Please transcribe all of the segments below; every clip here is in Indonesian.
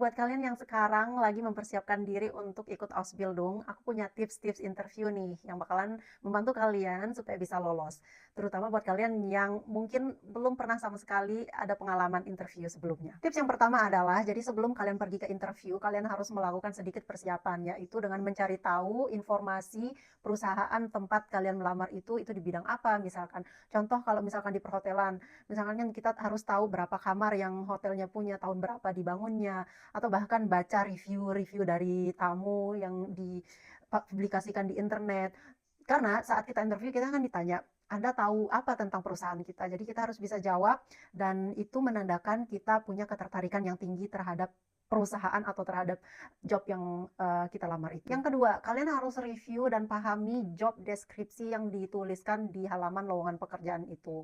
buat kalian yang sekarang lagi mempersiapkan diri untuk ikut Ausbildung, aku punya tips-tips interview nih yang bakalan membantu kalian supaya bisa lolos. Terutama buat kalian yang mungkin belum pernah sama sekali ada pengalaman interview sebelumnya. Tips yang pertama adalah, jadi sebelum kalian pergi ke interview, kalian harus melakukan sedikit persiapan, yaitu dengan mencari tahu informasi perusahaan tempat kalian melamar itu di bidang apa. Misalkan, contoh kalau misalkan di perhotelan, misalkan kan kita harus tahu berapa kamar yang hotelnya punya, tahun berapa dibangunnya, atau bahkan baca review-review dari tamu yang dipublikasikan di internet. Karena saat kita interview kita kan ditanya, Anda tahu apa tentang perusahaan kita? Jadi kita harus bisa jawab dan itu menandakan kita punya ketertarikan yang tinggi terhadap perusahaan atau terhadap job yang kita lamar itu. Yang kedua, kalian harus review dan pahami job deskripsi yang dituliskan di halaman lowongan pekerjaan itu.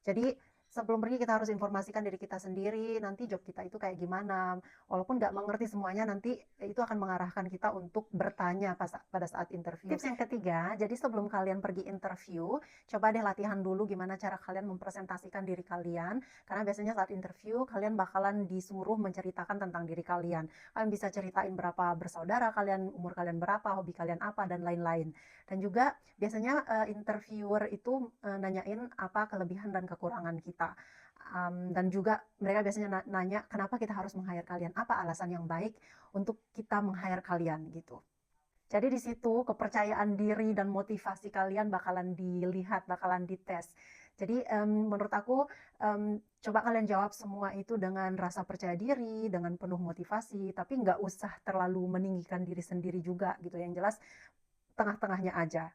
Jadi sebelum pergi kita harus informasikan diri kita sendiri, nanti job kita itu kayak gimana. Walaupun nggak mengerti semuanya, nanti itu akan mengarahkan kita untuk bertanya pada saat interview. Tips yang ketiga, jadi sebelum kalian pergi interview, coba deh latihan dulu gimana cara kalian mempresentasikan diri kalian. Karena biasanya saat interview, kalian bakalan disuruh menceritakan tentang diri kalian. Kalian bisa ceritain berapa bersaudara kalian, umur kalian berapa, hobi kalian apa, dan lain-lain. Dan juga biasanya interviewer itu nanyain apa kelebihan dan kekurangan kita. Dan juga mereka biasanya nanya kenapa kita harus meng-hire kalian, apa alasan yang baik untuk kita meng-hire kalian gitu. Jadi di situ kepercayaan diri dan motivasi kalian bakalan dilihat, bakalan dites. Jadi menurut aku coba kalian jawab semua itu dengan rasa percaya diri, dengan penuh motivasi, tapi nggak usah terlalu meninggikan diri sendiri juga gitu. Yang jelas tengah-tengahnya aja.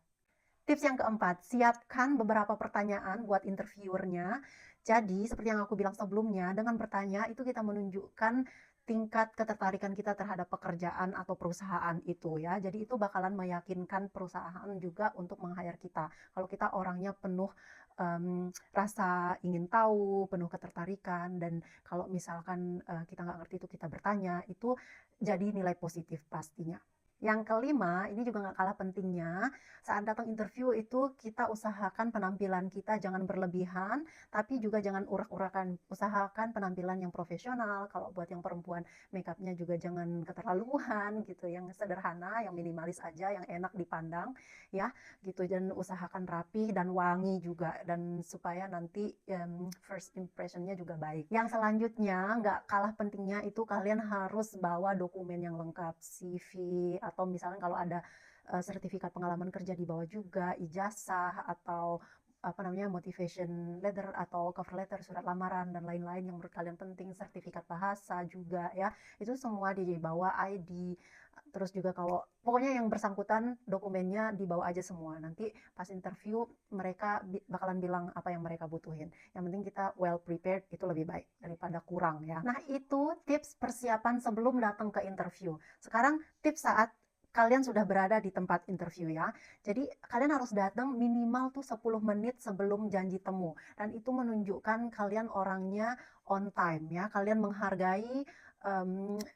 Tips yang keempat, siapkan beberapa pertanyaan buat interviewernya. Jadi, seperti yang aku bilang sebelumnya, dengan bertanya itu kita menunjukkan tingkat ketertarikan kita terhadap pekerjaan atau perusahaan itu ya. Jadi itu bakalan meyakinkan perusahaan juga untuk meng-hire kita. Kalau kita orangnya penuh rasa ingin tahu, penuh ketertarikan, dan kalau misalkan kita nggak ngerti itu kita bertanya, itu jadi nilai positif pastinya. Yang kelima, ini juga nggak kalah pentingnya, saat datang interview itu kita usahakan penampilan kita jangan berlebihan, tapi juga jangan urak-urakan. Usahakan penampilan yang profesional, kalau buat yang perempuan makeupnya juga jangan keterlaluan gitu, yang sederhana, yang minimalis aja, yang enak dipandang ya gitu. Dan usahakan rapi dan wangi juga, dan supaya nanti first impressionnya juga baik. Yang selanjutnya nggak kalah pentingnya itu kalian harus bawa dokumen yang lengkap, CV, atau misalnya kalau ada sertifikat pengalaman kerja di bawah juga, ijazah atau apa namanya motivation letter atau cover letter, surat lamaran dan lain-lain yang menurut kalian penting, sertifikat bahasa juga ya. Itu semua dibawa, ID, terus juga kalau pokoknya yang bersangkutan dokumennya dibawa aja semua. Nanti pas interview mereka bakalan bilang apa yang mereka butuhin. Yang penting kita well prepared itu lebih baik daripada kurang ya. Nah, itu tips persiapan sebelum datang ke interview. Sekarang tips saat kalian sudah berada di tempat interview ya. Jadi kalian harus datang minimal tuh 10 menit sebelum janji temu. Dan itu menunjukkan kalian orangnya on time ya. Kalian menghargai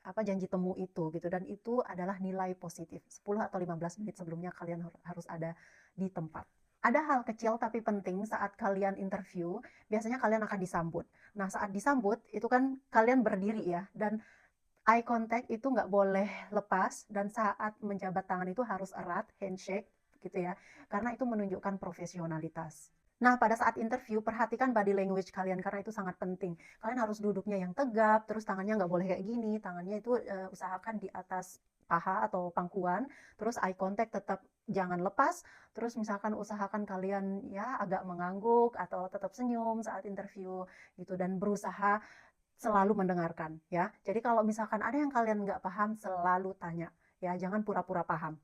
apa janji temu itu gitu. Dan itu adalah nilai positif. 10 atau 15 menit sebelumnya kalian harus ada di tempat. Ada hal kecil tapi penting saat kalian interview, biasanya kalian akan disambut. Nah, saat disambut itu kan kalian berdiri ya, dan eye contact itu nggak boleh lepas, dan saat menjabat tangan itu harus erat, handshake gitu ya, karena itu menunjukkan profesionalitas. Nah, pada saat interview, perhatikan body language kalian, karena itu sangat penting. Kalian harus duduknya yang tegap, terus tangannya nggak boleh kayak gini, tangannya itu usahakan di atas paha atau pangkuan, terus eye contact tetap jangan lepas, terus misalkan usahakan kalian ya agak mengangguk atau tetap senyum saat interview gitu, dan berusaha selalu mendengarkan ya. Jadi kalau misalkan ada yang kalian nggak paham, selalu tanya ya, jangan pura-pura paham.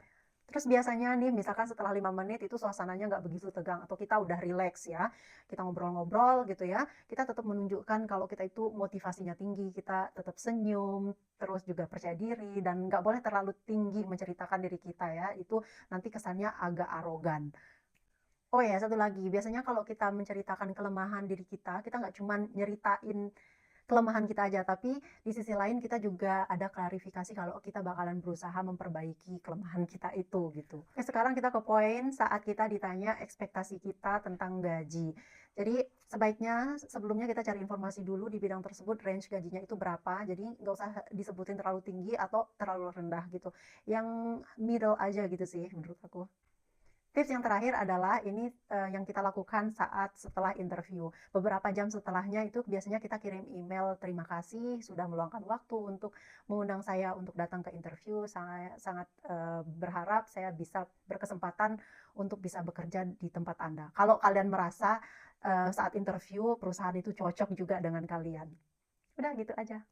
Terus biasanya nih, misalkan setelah 5 menit itu suasananya nggak begitu tegang, atau kita udah relax ya, kita ngobrol-ngobrol gitu ya, kita tetap menunjukkan kalau kita itu motivasinya tinggi, kita tetap senyum, terus juga percaya diri, dan nggak boleh terlalu tinggi menceritakan diri kita ya, itu nanti kesannya agak arogan. Oh ya, satu lagi, biasanya kalau kita menceritakan kelemahan diri kita nggak cuma nyeritain kelemahan kita aja, tapi di sisi lain kita juga ada klarifikasi kalau kita bakalan berusaha memperbaiki kelemahan kita itu gitu. Oke, sekarang kita ke poin saat kita ditanya ekspektasi kita tentang gaji. Jadi sebaiknya sebelumnya kita cari informasi dulu di bidang tersebut, range gajinya itu berapa. Jadi nggak usah disebutin terlalu tinggi atau terlalu rendah gitu. Yang middle aja gitu sih menurut aku. Tips yang terakhir adalah ini yang kita lakukan saat setelah interview. Beberapa jam setelahnya itu biasanya kita kirim email terima kasih sudah meluangkan waktu untuk mengundang saya untuk datang ke interview. Saya sangat berharap saya bisa berkesempatan untuk bisa bekerja di tempat Anda. Kalau kalian merasa saat interview perusahaan itu cocok juga dengan kalian. Udah gitu aja.